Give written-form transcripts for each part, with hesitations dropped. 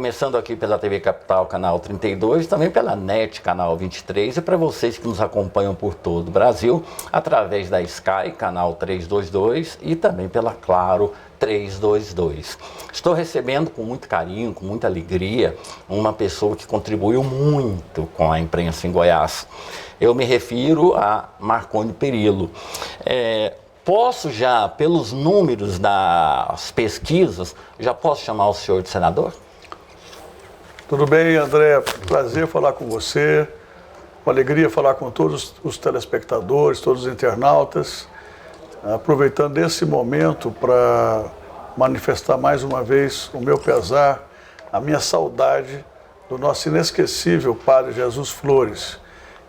começando aqui pela TV Capital, canal 32, também pela NET, canal 23, e para vocês que nos acompanham por todo o Brasil, através da Sky, canal 322, e também pela Claro 322. Estou recebendo com muito carinho, com muita alegria, uma pessoa que contribuiu muito com a imprensa em Goiás. Eu me refiro a Marconi Perillo. Posso já, pelos números das pesquisas, já posso chamar o senhor de senador? Tudo bem, André? Prazer falar com você. Uma alegria falar com todos os telespectadores, todos os internautas. Aproveitando esse momento para manifestar mais uma vez o meu pesar, a minha saudade do nosso inesquecível Padre Jesus Flores,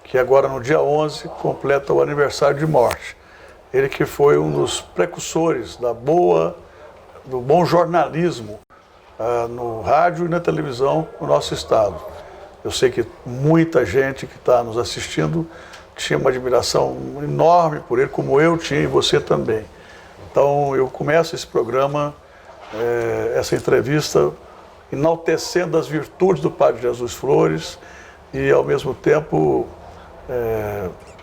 que agora no dia 11 completa o aniversário de morte. Ele que foi um dos precursores do bom jornalismo no rádio e na televisão no nosso estado. Eu sei que muita gente que está nos assistindo tinha uma admiração enorme por ele, como eu tinha e você também. Então eu começo esse programa, essa entrevista, enaltecendo as virtudes do Padre Jesus Flores e ao mesmo tempo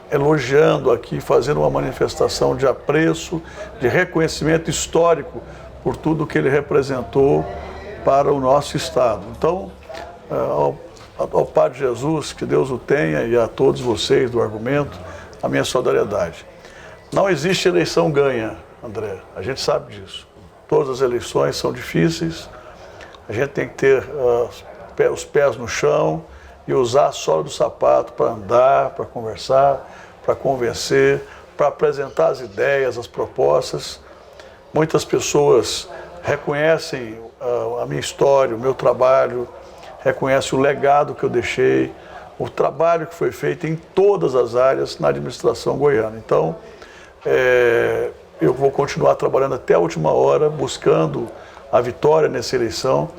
elogiando aqui, fazendo uma manifestação de apreço, de reconhecimento histórico por tudo que ele representou para o nosso estado. Então, ao Padre Jesus, que Deus o tenha, e a todos vocês do Argumento, a minha solidariedade. Não existe eleição ganha, André, a gente sabe disso. Todas as eleições são difíceis, a gente tem que ter os pés no chão e usar a sola do sapato para andar, para conversar, para convencer, para apresentar as ideias, as propostas. Muitas pessoas reconhecem a minha história, o meu trabalho, reconhecem o legado que eu deixei, o trabalho que foi feito em todas as áreas na administração goiana. Então, eu vou continuar trabalhando até a última hora, buscando a vitória nessa eleição,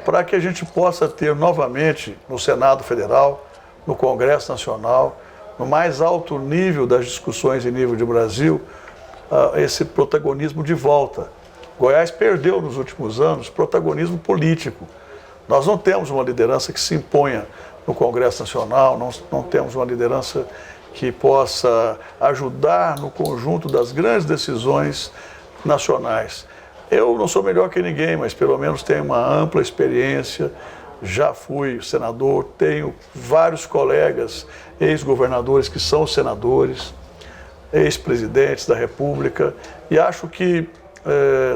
para que a gente possa ter novamente no Senado Federal, no Congresso Nacional, no mais alto nível das discussões em nível de Brasil, esse protagonismo de volta. Goiás perdeu nos últimos anos protagonismo político. Nós não temos uma liderança que se imponha no Congresso Nacional, não temos uma liderança que possa ajudar no conjunto das grandes decisões nacionais. Eu não sou melhor que ninguém, mas pelo menos tenho uma ampla experiência, já fui senador, tenho vários colegas, ex-governadores que são senadores, ex-presidentes da República, e acho que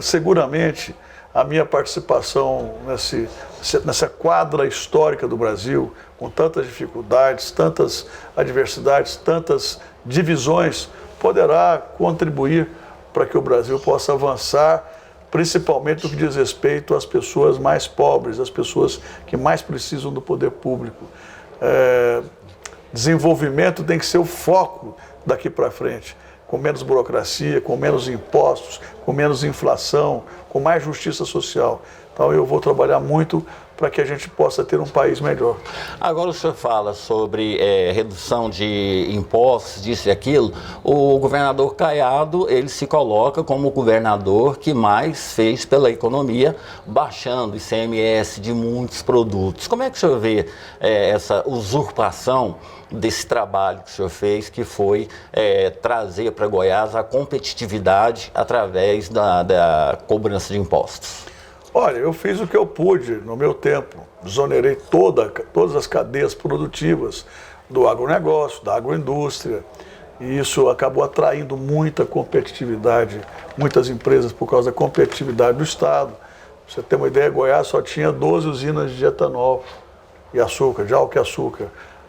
seguramente a minha participação nessa quadra histórica do Brasil, com tantas dificuldades, tantas adversidades, tantas divisões, poderá contribuir para que o Brasil possa avançar, principalmente no que diz respeito às pessoas mais pobres, às pessoas que mais precisam do poder público. Desenvolvimento tem que ser o foco daqui para frente, com menos burocracia, com menos impostos, com menos inflação, com mais justiça social. Então eu vou trabalhar muito para que a gente possa ter um país melhor. Agora o senhor fala sobre redução de impostos, disso e aquilo. O governador Caiado, ele se coloca como o governador que mais fez pela economia, baixando o ICMS de muitos produtos. Como é que o senhor vê essa usurpação desse trabalho que o senhor fez, que foi trazer para Goiás a competitividade através da cobrança de impostos? Olha, eu fiz o que eu pude no meu tempo, desonerei todas as cadeias produtivas do agronegócio, da agroindústria, e isso acabou atraindo muita competitividade, muitas empresas por causa da competitividade do Estado. Pra você ter uma ideia, Goiás só tinha 12 usinas de etanol e açúcar, de álcool e açúcar.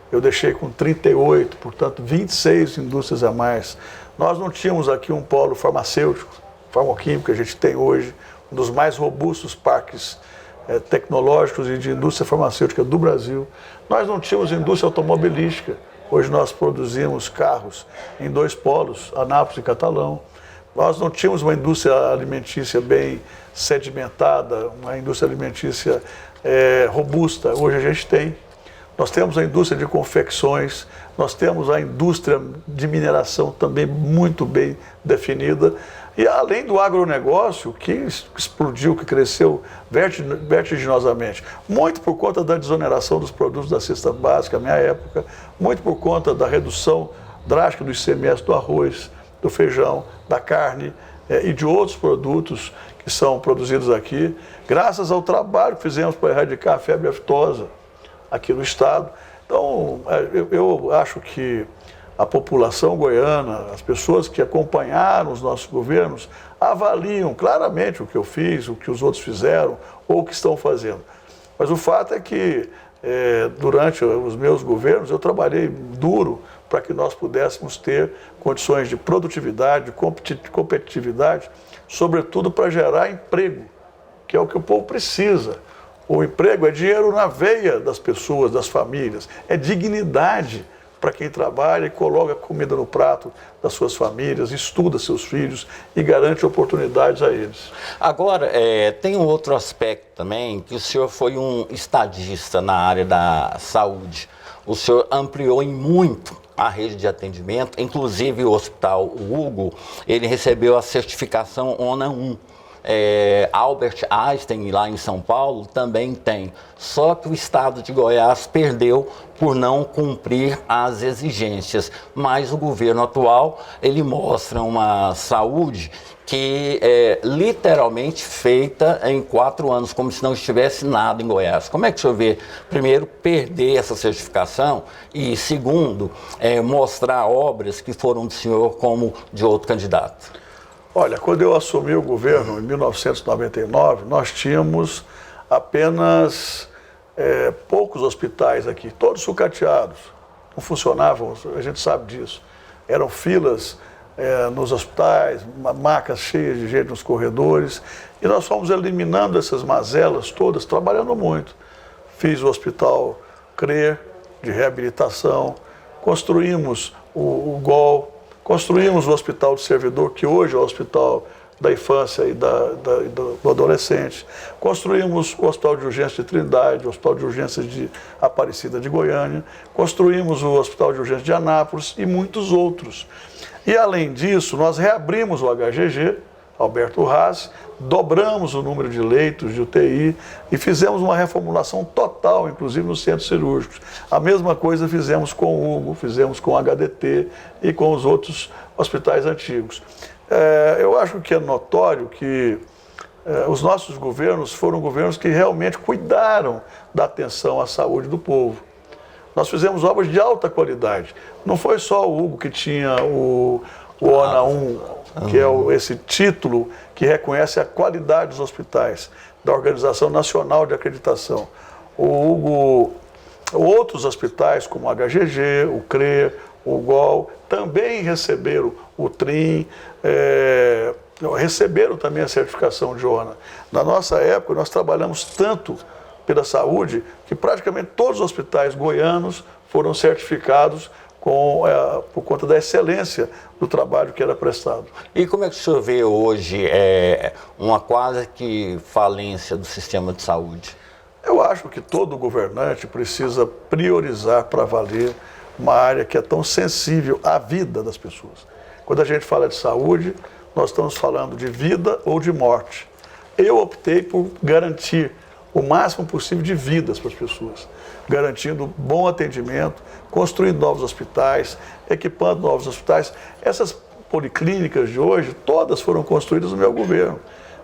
Eu deixei com 38, portanto 26 indústrias a mais. Nós não tínhamos aqui um polo farmacêutico, farmacoquímico que a gente tem hoje, um dos mais robustos parques tecnológicos e de indústria farmacêutica do Brasil. Nós não tínhamos indústria automobilística. Hoje nós produzimos carros em 2 polos, Anápolis e Catalão. Nós não tínhamos uma indústria alimentícia bem sedimentada, uma indústria alimentícia robusta. Hoje a gente tem. Nós temos a indústria de confecções, nós temos a indústria de mineração também muito bem definida. E além do agronegócio, que explodiu, que cresceu vertiginosamente, muito por conta da desoneração dos produtos da cesta básica, na minha época, muito por conta da redução drástica do ICMS do arroz, do feijão, da carne e de outros produtos que são produzidos aqui, graças ao trabalho que fizemos para erradicar a febre aftosa aqui no estado. Então, eu acho que a população goiana, as pessoas que acompanharam os nossos governos, avaliam claramente o que eu fiz, o que os outros fizeram ou o que estão fazendo. Mas o fato é que, durante os meus governos, eu trabalhei duro para que nós pudéssemos ter condições de produtividade, de competitividade, sobretudo para gerar emprego, que é o que o povo precisa. O emprego é dinheiro na veia das pessoas, das famílias, é dignidade para quem trabalha e coloca comida no prato das suas famílias, estuda seus filhos e garante oportunidades a eles. Agora, tem um outro aspecto também, que o senhor foi um estadista na área da saúde. O senhor ampliou em muito a rede de atendimento, inclusive o Hospital Hugo, ele recebeu a certificação ONA 1. Albert Einstein, lá em São Paulo, também tem. Só que o estado de Goiás perdeu por não cumprir as exigências. Mas o governo atual, ele mostra uma saúde que é literalmente feita em 4 anos, como se não estivesse nada em Goiás. Como é que o senhor vê, primeiro, perder essa certificação e, segundo, mostrar obras que foram do senhor como de outro candidato? Olha, quando eu assumi o governo, em 1999, nós tínhamos apenas poucos hospitais aqui, todos sucateados, não funcionavam, a gente sabe disso. Eram filas nos hospitais, macas cheias de gente nos corredores, e nós fomos eliminando essas mazelas todas, trabalhando muito. Fiz o Hospital CRE, de reabilitação, construímos o GOL, construímos o Hospital do Servidor, que hoje é o Hospital da Infância e do Adolescente. Construímos o Hospital de Urgência de Trindade, o Hospital de Urgência de Aparecida de Goiânia. Construímos o Hospital de Urgência de Anápolis e muitos outros. E, além disso, nós reabrimos o HGG, Alberto Haas, dobramos o número de leitos de UTI e fizemos uma reformulação total, inclusive nos centros cirúrgicos. A mesma coisa fizemos com o Hugo, fizemos com o HDT e com os outros hospitais antigos. Eu acho que é notório que os nossos governos foram governos que realmente cuidaram da atenção à saúde do povo. Nós fizemos obras de alta qualidade. Não foi só o Hugo que tinha o ONA 1, que é esse título que reconhece a qualidade dos hospitais, da Organização Nacional de Acreditação. O Hugo, outros hospitais como o HGG, o CRE, o GOL, também receberam o TRIM, receberam também a certificação de ONA. Na nossa época, nós trabalhamos tanto pela saúde que praticamente todos os hospitais goianos foram certificados por conta da excelência do trabalho que era prestado. E como é que o senhor vê hoje uma quase que falência do sistema de saúde? Eu acho que todo governante precisa priorizar para valer uma área que é tão sensível à vida das pessoas. Quando a gente fala de saúde, nós estamos falando de vida ou de morte. Eu optei por garantir o máximo possível de vidas para as pessoas, garantindo bom atendimento, construindo novos hospitais, equipando novos hospitais. Essas policlínicas de hoje, todas foram construídas no meu governo.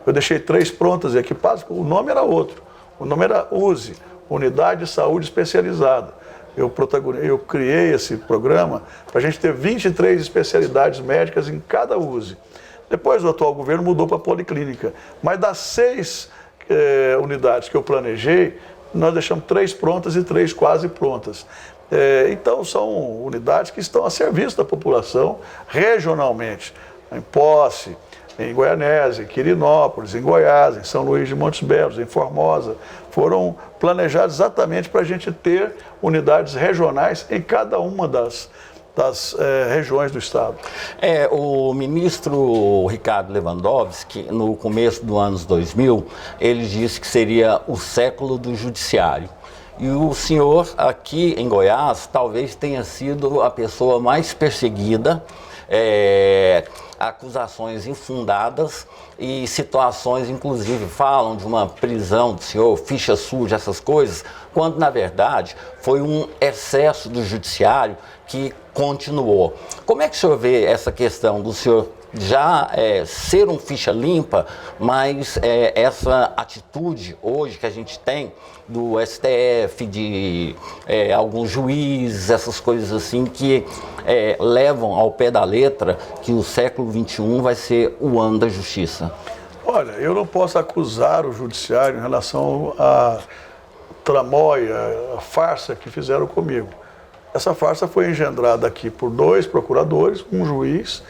Eu deixei 3 prontas e equipadas, o nome era outro. O nome era USE, Unidade de Saúde Especializada. Eu criei esse programa para a gente ter 23 especialidades médicas em cada USE. Depois o atual governo mudou para a policlínica, mas das 6 unidades que eu planejei, nós deixamos 3 prontas e 3 quase prontas. Então são unidades que estão a serviço da população regionalmente, em Posse, em Goianésia, em Quirinópolis, em Goiás, em São Luís de Montes Belos, em Formosa. Foram planejados exatamente para a gente ter unidades regionais em cada uma das regiões do estado. O ministro Ricardo Lewandowski, no começo dos anos 2000, ele disse que seria o século do judiciário. E o senhor, aqui em Goiás, talvez tenha sido a pessoa mais perseguida acusações infundadas e situações, inclusive, falam de uma prisão do senhor, ficha suja, essas coisas, quando, na verdade, foi um excesso do judiciário que continuou. Como é que o senhor vê essa questão do senhor já ser um ficha limpa, mas essa atitude hoje que a gente tem do STF, de alguns juízes, essas coisas assim que levam ao pé da letra que o século XXI vai ser o ano da justiça? Olha, eu não posso acusar o judiciário em relação à tramóia, a farsa que fizeram comigo. Essa farsa foi engendrada aqui por 2 procuradores, um juiz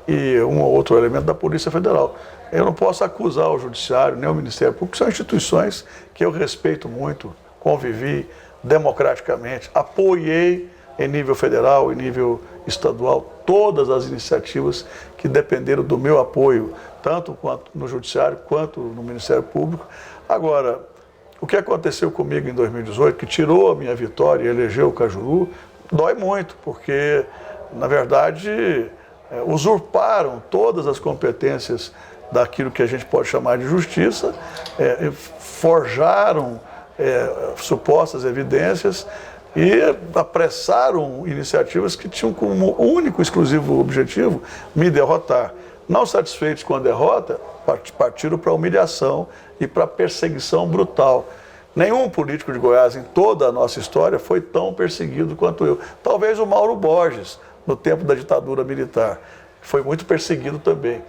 e um ou outro elemento da Polícia Federal. Eu não posso acusar o Judiciário, nem o Ministério Público, são instituições que eu respeito muito, convivi democraticamente, apoiei em nível federal, em nível estadual, todas as iniciativas que dependeram do meu apoio, tanto quanto no Judiciário quanto no Ministério Público. Agora, o que aconteceu comigo em 2018, que tirou a minha vitória e elegeu o Cajuru, dói muito, porque, na verdade, usurparam todas as competências daquilo que a gente pode chamar de justiça, forjaram supostas evidências e apressaram iniciativas que tinham como único, exclusivo objetivo me derrotar. Não satisfeitos com a derrota, partiram para a humilhação e para a perseguição brutal. Nenhum político de Goiás em toda a nossa história foi tão perseguido quanto eu. Talvez o Mauro Borges, no tempo da ditadura militar, foi muito perseguido também.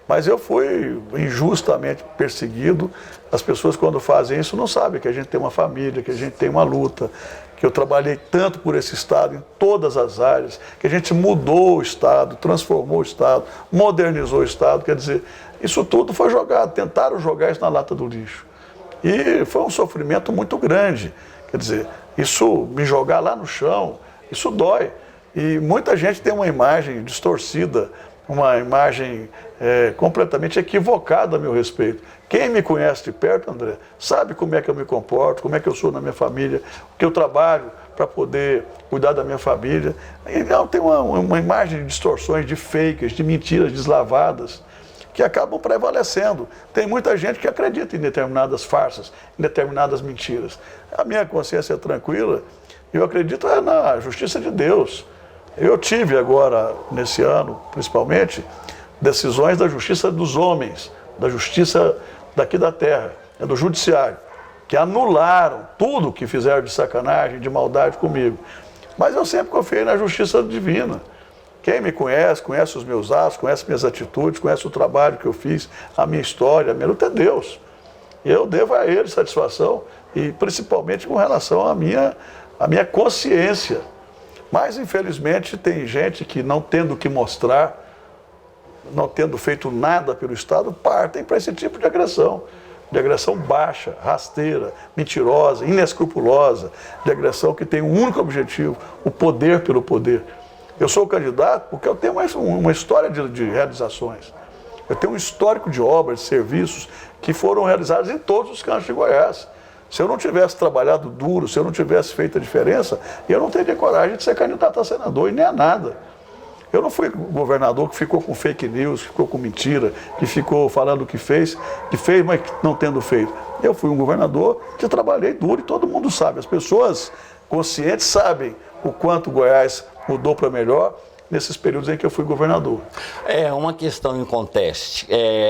Mas eu fui injustamente perseguido. As pessoas, quando fazem isso, não sabem que a gente tem uma família, que a gente tem uma luta, que eu trabalhei tanto por esse Estado, em todas as áreas, que a gente mudou o Estado, transformou o Estado, modernizou o Estado. Quer dizer, isso tudo foi jogado, tentaram jogar isso na lata do lixo. E foi um sofrimento muito grande. Quer dizer, isso, me jogar lá no chão, isso dói. E muita gente tem uma imagem distorcida, uma imagem completamente equivocada a meu respeito. Quem me conhece de perto, André, sabe como é que eu me comporto, como é que eu sou na minha família, o que eu trabalho para poder cuidar da minha família. Então, tem uma imagem de distorções, de fakes, de mentiras deslavadas, que acabam prevalecendo. Tem muita gente que acredita em determinadas farsas, em determinadas mentiras. A minha consciência é tranquila, eu acredito na justiça de Deus. Eu tive agora, nesse ano, principalmente, decisões da justiça dos homens, da justiça daqui da terra, do judiciário, que anularam tudo que fizeram de sacanagem, de maldade comigo. Mas eu sempre confiei na justiça divina. Quem me conhece, conhece os meus atos, conhece minhas atitudes, conhece o trabalho que eu fiz, a minha história, a minha luta é Deus. E eu devo a Ele satisfação, e principalmente com relação à minha consciência. Mas, infelizmente, tem gente que, não tendo o que mostrar, não tendo feito nada pelo Estado, partem para esse tipo de agressão baixa, rasteira, mentirosa, inescrupulosa, de agressão que tem um único objetivo, o poder pelo poder. Eu sou candidato porque eu tenho uma história de realizações. Eu tenho um histórico de obras, de serviços que foram realizados em todos os cantos de Goiás. Se eu não tivesse trabalhado duro, se eu não tivesse feito a diferença, eu não teria coragem de ser candidato a senador e nem a nada. Eu não fui governador que ficou com fake news, que ficou com mentira, que ficou falando que fez, mas não tendo feito. Eu fui um governador que trabalhei duro e todo mundo sabe. As pessoas conscientes sabem o quanto Goiás mudou para melhor nesses períodos em que eu fui governador. É uma questão em conteste.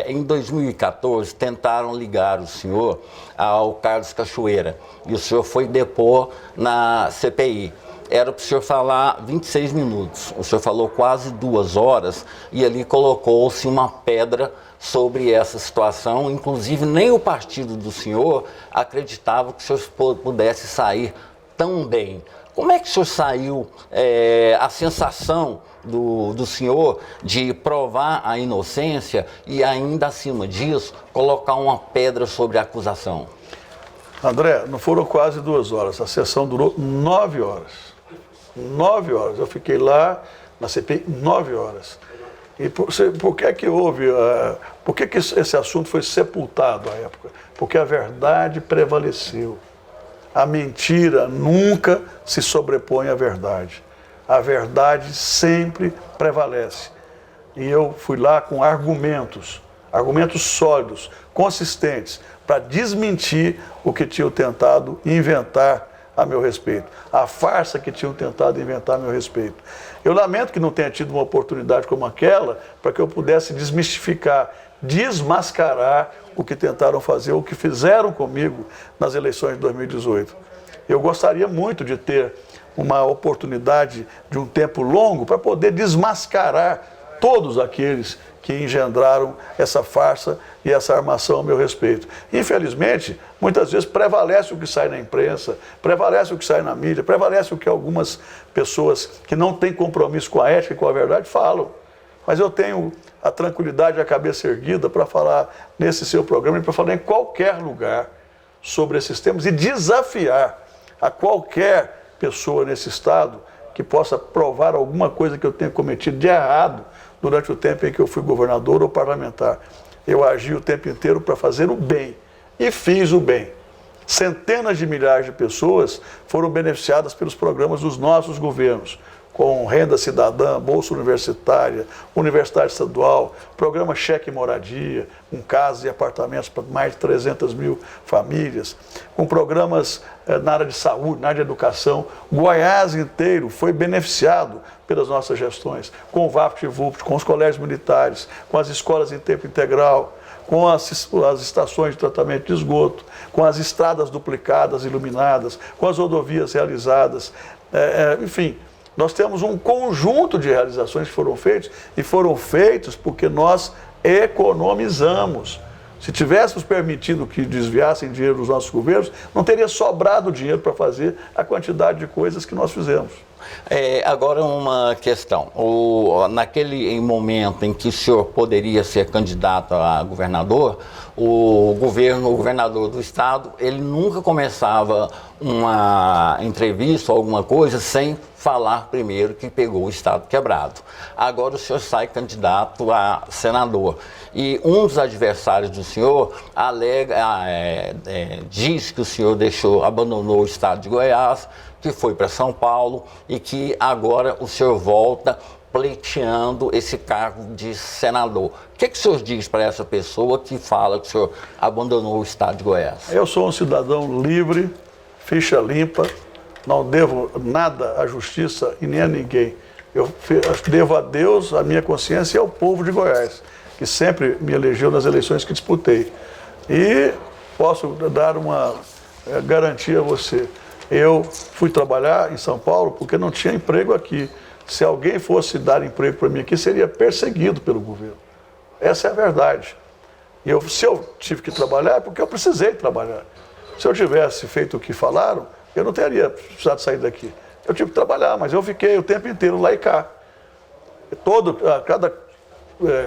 Em 2014, tentaram ligar o senhor ao Carlos Cachoeira e o senhor foi depor na CPI. Era para o senhor falar 26 minutos. O senhor falou quase 2 horas e ali colocou-se uma pedra sobre essa situação. Inclusive, nem o partido do senhor acreditava que o senhor pudesse sair tão bem. Como é que o senhor saiu, a sensação do senhor de provar a inocência e ainda acima disso, colocar uma pedra sobre a acusação? André, não foram quase 2 horas, a sessão durou 9 horas. 9 horas, eu fiquei lá na CPI 9 horas. E por que que houve, por que esse assunto foi sepultado à época? Porque a verdade prevaleceu. A mentira nunca se sobrepõe à verdade. A verdade sempre prevalece. e eu fui lá com argumentos sólidos, consistentes, para desmentir o que tinham tentado inventar a meu respeito, a farsa que tinham tentado inventar a meu respeito. Eu lamento que não tenha tido uma oportunidade como aquela para que eu pudesse desmistificar, desmascarar o que tentaram fazer, o que fizeram comigo nas eleições de 2018. Eu gostaria muito de ter uma oportunidade de um tempo longo para poder desmascarar todos aqueles que engendraram essa farsa e essa armação a meu respeito. Infelizmente, muitas vezes prevalece o que sai na imprensa, prevalece o que sai na mídia, prevalece o que algumas pessoas que não têm compromisso com a ética e com a verdade falam. Mas eu tenho a tranquilidade e a cabeça erguida para falar nesse seu programa e para falar em qualquer lugar sobre esses temas e desafiar a qualquer pessoa nesse estado que possa provar alguma coisa que eu tenha cometido de errado durante o tempo em que eu fui governador ou parlamentar. Eu agi o tempo inteiro para fazer o bem e fiz o bem. Centenas de milhares de pessoas foram beneficiadas pelos programas dos nossos governos, com renda cidadã, bolsa universitária, universidade estadual, programa Cheque Moradia, com casas e apartamentos para mais de 300 mil famílias, com programas na área de saúde, na área de educação. Goiás inteiro foi beneficiado pelas nossas gestões, com o VaptVupt, com os colégios militares, com as escolas em tempo integral, com as estações de tratamento de esgoto, com as estradas duplicadas, iluminadas, com as rodovias realizadas, enfim. Nós temos um conjunto de realizações que foram feitas e foram feitos porque nós economizamos. Se tivéssemos permitido que desviassem dinheiro dos nossos governos, não teria sobrado dinheiro para fazer a quantidade de coisas que nós fizemos. Agora uma questão, naquele momento em que o senhor poderia ser candidato a governador, o governador do estado, ele nunca começava uma entrevista ou alguma coisa sem falar primeiro que pegou o estado quebrado. Agora o senhor sai candidato a senador e um dos adversários do senhor diz que o senhor abandonou o estado de Goiás, que foi para São Paulo e que agora o senhor volta pleiteando esse cargo de senador. O que o senhor diz para essa pessoa que fala que o senhor abandonou o estado de Goiás? Eu sou um cidadão livre, ficha limpa, não devo nada à justiça e nem a ninguém. Eu devo a Deus, a minha consciência e ao povo de Goiás, que sempre me elegeu nas eleições que disputei. E posso dar uma garantia a você. Eu fui trabalhar em São Paulo porque não tinha emprego aqui. Se alguém fosse dar emprego para mim aqui, seria perseguido pelo governo. Essa é a verdade. Se eu tive que trabalhar, é porque eu precisei trabalhar. Se eu tivesse feito o que falaram, eu não teria precisado sair daqui. Eu tive que trabalhar, mas eu fiquei o tempo inteiro lá e cá. A cada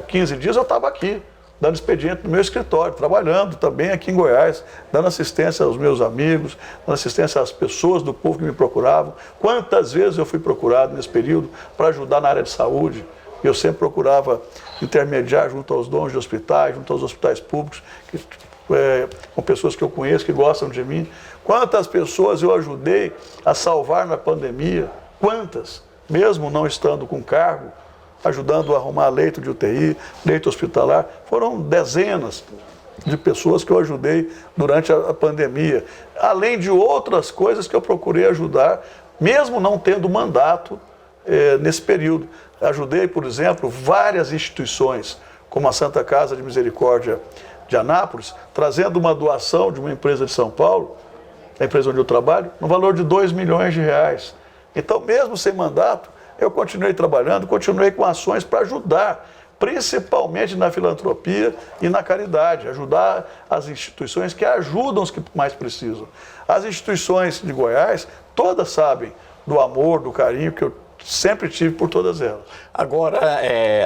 15 dias eu estava aqui, dando expediente no meu escritório, trabalhando também aqui em Goiás, dando assistência aos meus amigos, dando assistência às pessoas do povo que me procuravam. Quantas vezes eu fui procurado nesse período para ajudar na área de saúde? Eu sempre procurava intermediar junto aos donos de hospitais, junto aos hospitais públicos, com pessoas que eu conheço, que gostam de mim. Quantas pessoas eu ajudei a salvar na pandemia? Quantas? Mesmo não estando com cargo, ajudando a arrumar leito de UTI, leito hospitalar. Foram dezenas de pessoas que eu ajudei durante a pandemia. Além de outras coisas que eu procurei ajudar, mesmo não tendo mandato nesse período. Ajudei, por exemplo, várias instituições, como a Santa Casa de Misericórdia de Anápolis, trazendo uma doação de uma empresa de São Paulo, a empresa onde eu trabalho, no valor de R$2 milhões. Então, mesmo sem mandato, eu continuei trabalhando, continuei com ações para ajudar, principalmente na filantropia e na caridade, ajudar as instituições que ajudam os que mais precisam. As instituições de Goiás, todas sabem do amor, do carinho que eu sempre tive por todas elas. Agora,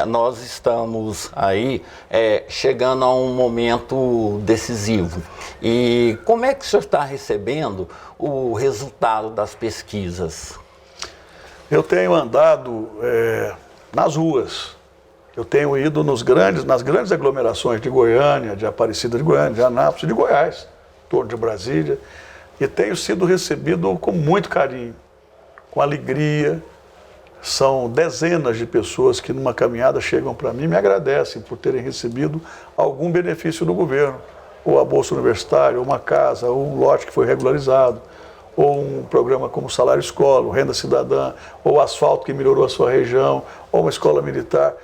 nós estamos aí chegando a um momento decisivo. E como é que o senhor está recebendo o resultado das pesquisas? Eu tenho andado nas ruas, eu tenho ido nas grandes aglomerações de Goiânia, de Aparecida de Goiânia, de Anápolis, de Goiás, em torno de Brasília, e tenho sido recebido com muito carinho, com alegria, São dezenas de pessoas que numa caminhada chegam para mim e me agradecem por terem recebido algum benefício do governo, ou a bolsa universitária, ou uma casa, ou um lote que foi regularizado, ou um programa como Salário Escola, Renda Cidadã, ou asfalto que melhorou a sua região, ou uma escola militar.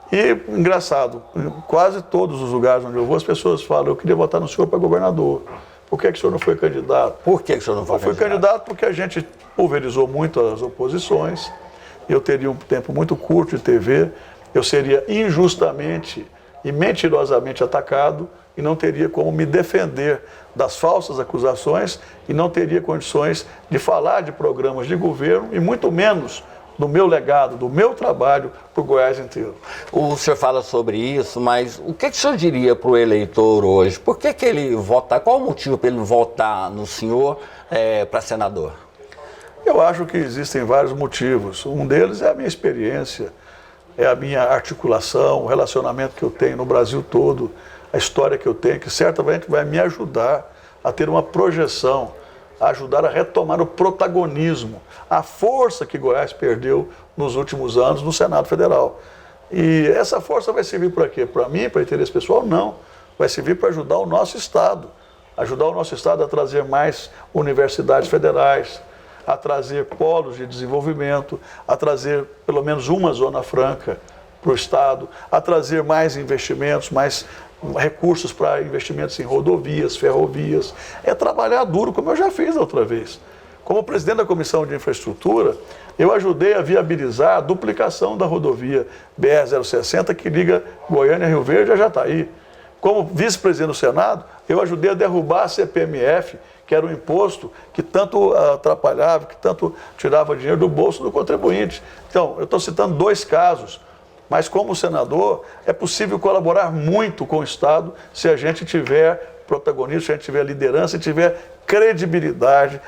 E, engraçado, em quase todos os lugares onde eu vou, as pessoas falam: eu queria votar no senhor para governador. Por que o senhor não foi candidato? Por que o senhor não foi candidato? Fui candidato porque a gente pulverizou muito as oposições. Eu teria um tempo muito curto de TV, eu seria injustamente e mentirosamente atacado e não teria como me defender das falsas acusações e não teria condições de falar de programas de governo e muito menos do meu legado, do meu trabalho para o Goiás inteiro. O senhor fala sobre isso, mas o que o senhor diria para o eleitor hoje? Por que ele vota? Qual o motivo para ele votar no senhor para senador? Eu acho que existem vários motivos. Um deles é a minha experiência, é a minha articulação, o relacionamento que eu tenho no Brasil todo, a história que eu tenho, que certamente vai me ajudar a ter uma projeção, a ajudar a retomar o protagonismo, a força que Goiás perdeu nos últimos anos no Senado Federal. E essa força vai servir para quê? Para mim, para interesse pessoal? Não. Vai servir para ajudar o nosso Estado a trazer mais universidades federais, a trazer polos de desenvolvimento, a trazer pelo menos uma zona franca para o Estado, a trazer mais investimentos, mais recursos para investimentos em rodovias, ferrovias. É trabalhar duro, como eu já fiz da outra vez. Como presidente da Comissão de Infraestrutura, eu ajudei a viabilizar a duplicação da rodovia BR-060, que liga Goiânia, Rio Verde a Jataí. Como vice-presidente do Senado, eu ajudei a derrubar a CPMF, que era um imposto que tanto atrapalhava, que tanto tirava dinheiro do bolso do contribuinte. Então, eu estou citando dois casos, mas como senador, é possível colaborar muito com o Estado se a gente tiver protagonismo, se a gente tiver liderança, se tiver credibilidade,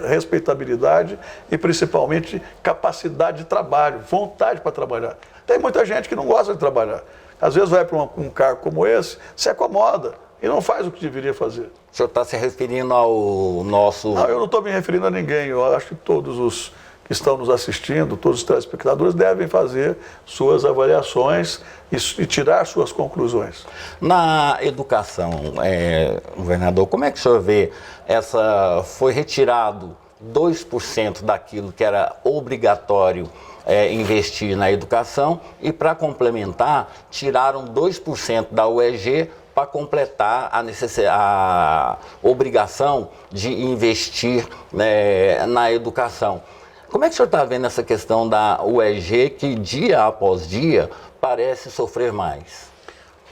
respeitabilidade e principalmente capacidade de trabalho, vontade para trabalhar. Tem muita gente que não gosta de trabalhar. Às vezes vai para um cargo como esse, se acomoda e não faz o que deveria fazer. O senhor está se referindo ao nosso... Não, eu não estou me referindo a ninguém. Eu acho que todos os que estão nos assistindo, todos os telespectadores devem fazer suas avaliações e tirar suas conclusões. Na educação, governador, como é que o senhor vê foi retirado 2% daquilo que era obrigatório investir na educação e, para complementar, tiraram 2% da UEG para completar a obrigação de investir na educação. Como é que o senhor está vendo essa questão da UEG que, dia após dia, parece sofrer mais?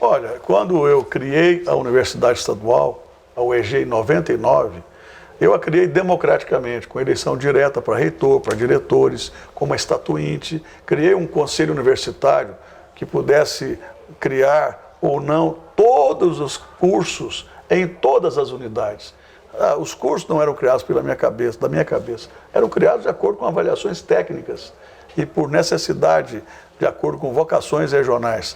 Olha, quando eu criei a Universidade Estadual, a UEG em 99, eu a criei democraticamente, com eleição direta para reitor, para diretores, com uma estatuinte. Criei um conselho universitário que pudesse criar ou não todos os cursos em todas as unidades. Os cursos não eram criados da minha cabeça, eram criados de acordo com avaliações técnicas e por necessidade, de acordo com vocações regionais.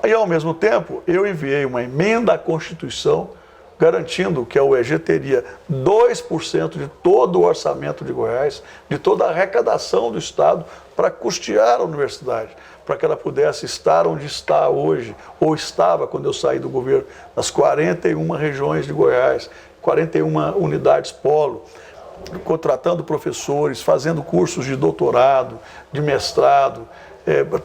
E, ao mesmo tempo, eu enviei uma emenda à Constituição garantindo que a UEG teria 2% de todo o orçamento de Goiás, de toda a arrecadação do Estado, para custear a universidade, para que ela pudesse estar onde está hoje, ou estava quando eu saí do governo, nas 41 regiões de Goiás, 41 unidades polo, contratando professores, fazendo cursos de doutorado, de mestrado,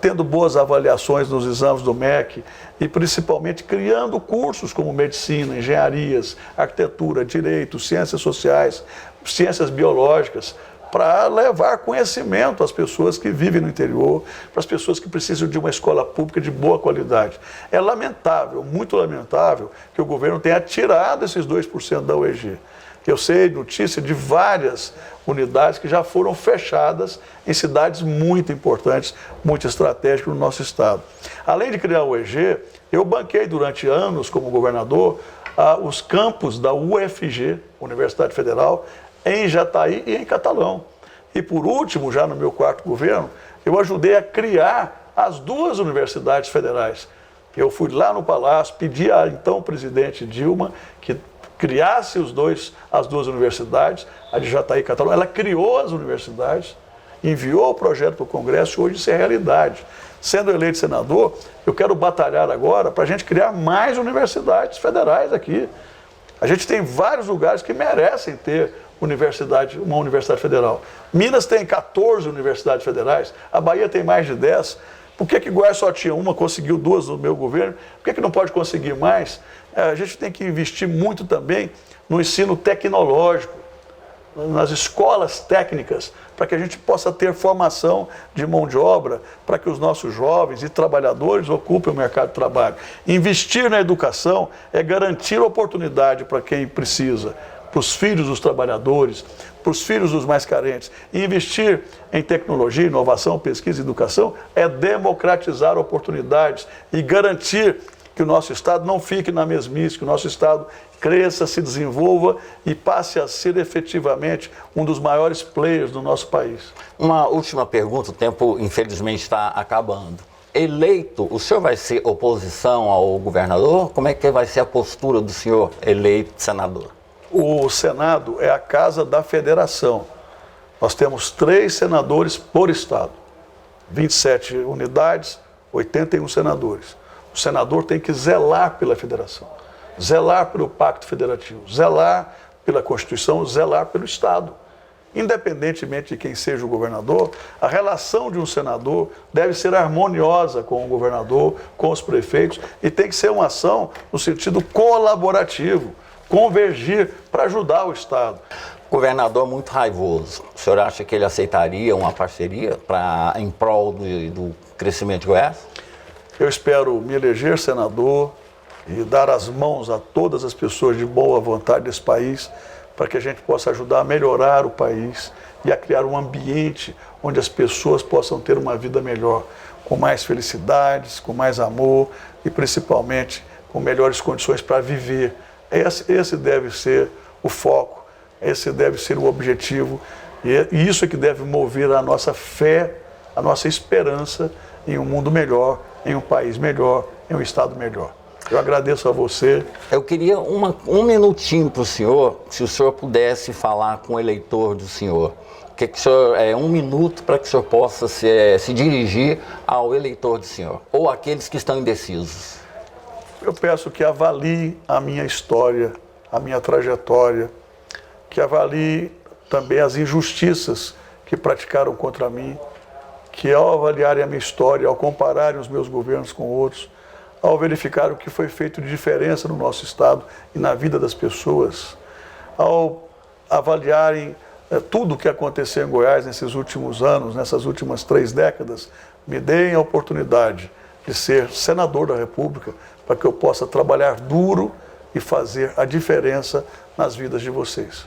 tendo boas avaliações nos exames do MEC e principalmente criando cursos como medicina, engenharias, arquitetura, direito, ciências sociais, ciências biológicas, para levar conhecimento às pessoas que vivem no interior, para as pessoas que precisam de uma escola pública de boa qualidade. É lamentável, muito lamentável, que o governo tenha tirado esses 2% da UEG. Eu sei notícia de várias unidades que já foram fechadas em cidades muito importantes, muito estratégicas no nosso estado. Além de criar a UEG, eu banquei durante anos como governador os campos da UFG, Universidade Federal, em Jataí e em Catalão. E por último, já no meu quarto governo, eu ajudei a criar as duas universidades federais. Eu fui lá no Palácio, pedi à então presidente Dilma que criasse as duas universidades, a de Jataí e Catalão. Ela criou as universidades enviou o projeto para o Congresso e hoje isso é realidade. Sendo eleito senador, eu quero batalhar agora para a gente criar mais universidades federais aqui. A gente tem vários lugares que merecem ter uma universidade federal. Minas tem 14 universidades federais, a Bahia tem mais de 10. Por que Goiás só tinha uma, conseguiu 2 no meu governo? Por que não pode conseguir mais? A gente tem que investir muito também no ensino tecnológico, nas escolas técnicas, para que a gente possa ter formação de mão de obra, para que os nossos jovens e trabalhadores ocupem o mercado de trabalho. Investir na educação é garantir oportunidade para quem precisa, para os filhos dos trabalhadores, para os filhos dos mais carentes. E investir em tecnologia, inovação, pesquisa e educação é democratizar oportunidades e garantir que o nosso Estado não fique na mesmice, que o nosso Estado cresça, se desenvolva e passe a ser efetivamente um dos maiores players do nosso país. Uma última pergunta, o tempo infelizmente está acabando. Eleito, o senhor vai ser oposição ao governador? Como é que vai ser a postura do senhor eleito senador? O Senado é a casa da federação. Nós temos 3 senadores por estado, 27 unidades, 81 senadores. O senador tem que zelar pela federação, zelar pelo pacto federativo, zelar pela Constituição, zelar pelo Estado. Independentemente de quem seja o governador, a relação de um senador deve ser harmoniosa com o governador, com os prefeitos, e tem que ser uma ação no sentido colaborativo, convergir para ajudar o Estado. Governador muito raivoso, o senhor acha que ele aceitaria uma parceria em prol do crescimento de Goiás? Eu espero me eleger senador e dar as mãos a todas as pessoas de boa vontade desse país para que a gente possa ajudar a melhorar o país e a criar um ambiente onde as pessoas possam ter uma vida melhor, com mais felicidades, com mais amor e principalmente com melhores condições para viver. Esse deve ser o foco, esse deve ser o objetivo e isso é que deve mover a nossa fé, a nossa esperança em um mundo melhor, em um país melhor, em um Estado melhor. Eu agradeço a você. Eu queria um minutinho para o senhor, se o senhor pudesse falar com o eleitor do senhor. Que o senhor, 1 minuto para que o senhor possa se dirigir ao eleitor do senhor, ou àqueles que estão indecisos. Eu peço que avalie a minha história, a minha trajetória, que avalie também as injustiças que praticaram contra mim, que ao avaliarem a minha história, ao compararem os meus governos com outros, ao verificar o que foi feito de diferença no nosso Estado e na vida das pessoas, ao avaliarem tudo o que aconteceu em Goiás nesses últimos anos, nessas últimas 3 décadas, me deem a oportunidade de ser senador da República para que eu possa trabalhar duro e fazer a diferença nas vidas de vocês.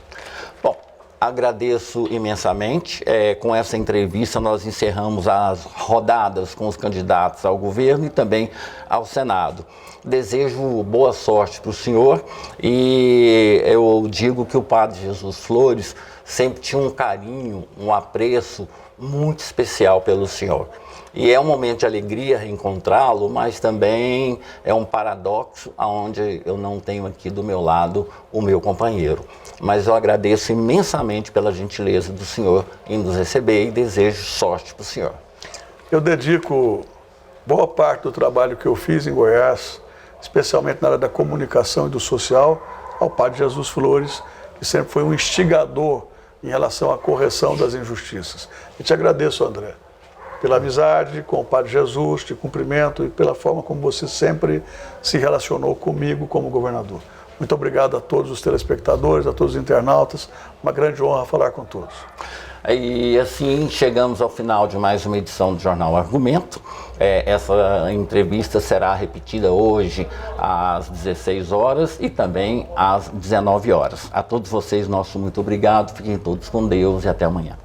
Bom, agradeço imensamente. Com essa entrevista nós encerramos as rodadas com os candidatos ao governo e também ao Senado. Desejo boa sorte para o senhor e eu digo que o Padre Jesus Flores sempre tinha um carinho, um apreço muito especial pelo senhor. E é um momento de alegria reencontrá-lo, mas também é um paradoxo onde eu não tenho aqui do meu lado o meu companheiro. Mas eu agradeço imensamente pela gentileza do senhor em nos receber e desejo sorte para o senhor. Eu dedico boa parte do trabalho que eu fiz em Goiás, especialmente na área da comunicação e do social, ao Padre Jesus Flores, que sempre foi um instigador em relação à correção das injustiças. E te agradeço, André, pela amizade com o Padre Jesus, te cumprimento e pela forma como você sempre se relacionou comigo como governador. Muito obrigado a todos os telespectadores, a todos os internautas, uma grande honra falar com todos. E assim chegamos ao final de mais uma edição do Jornal Argumento. Essa entrevista será repetida hoje às 16 horas e também às 19 horas. A todos vocês, nosso muito obrigado, fiquem todos com Deus e até amanhã.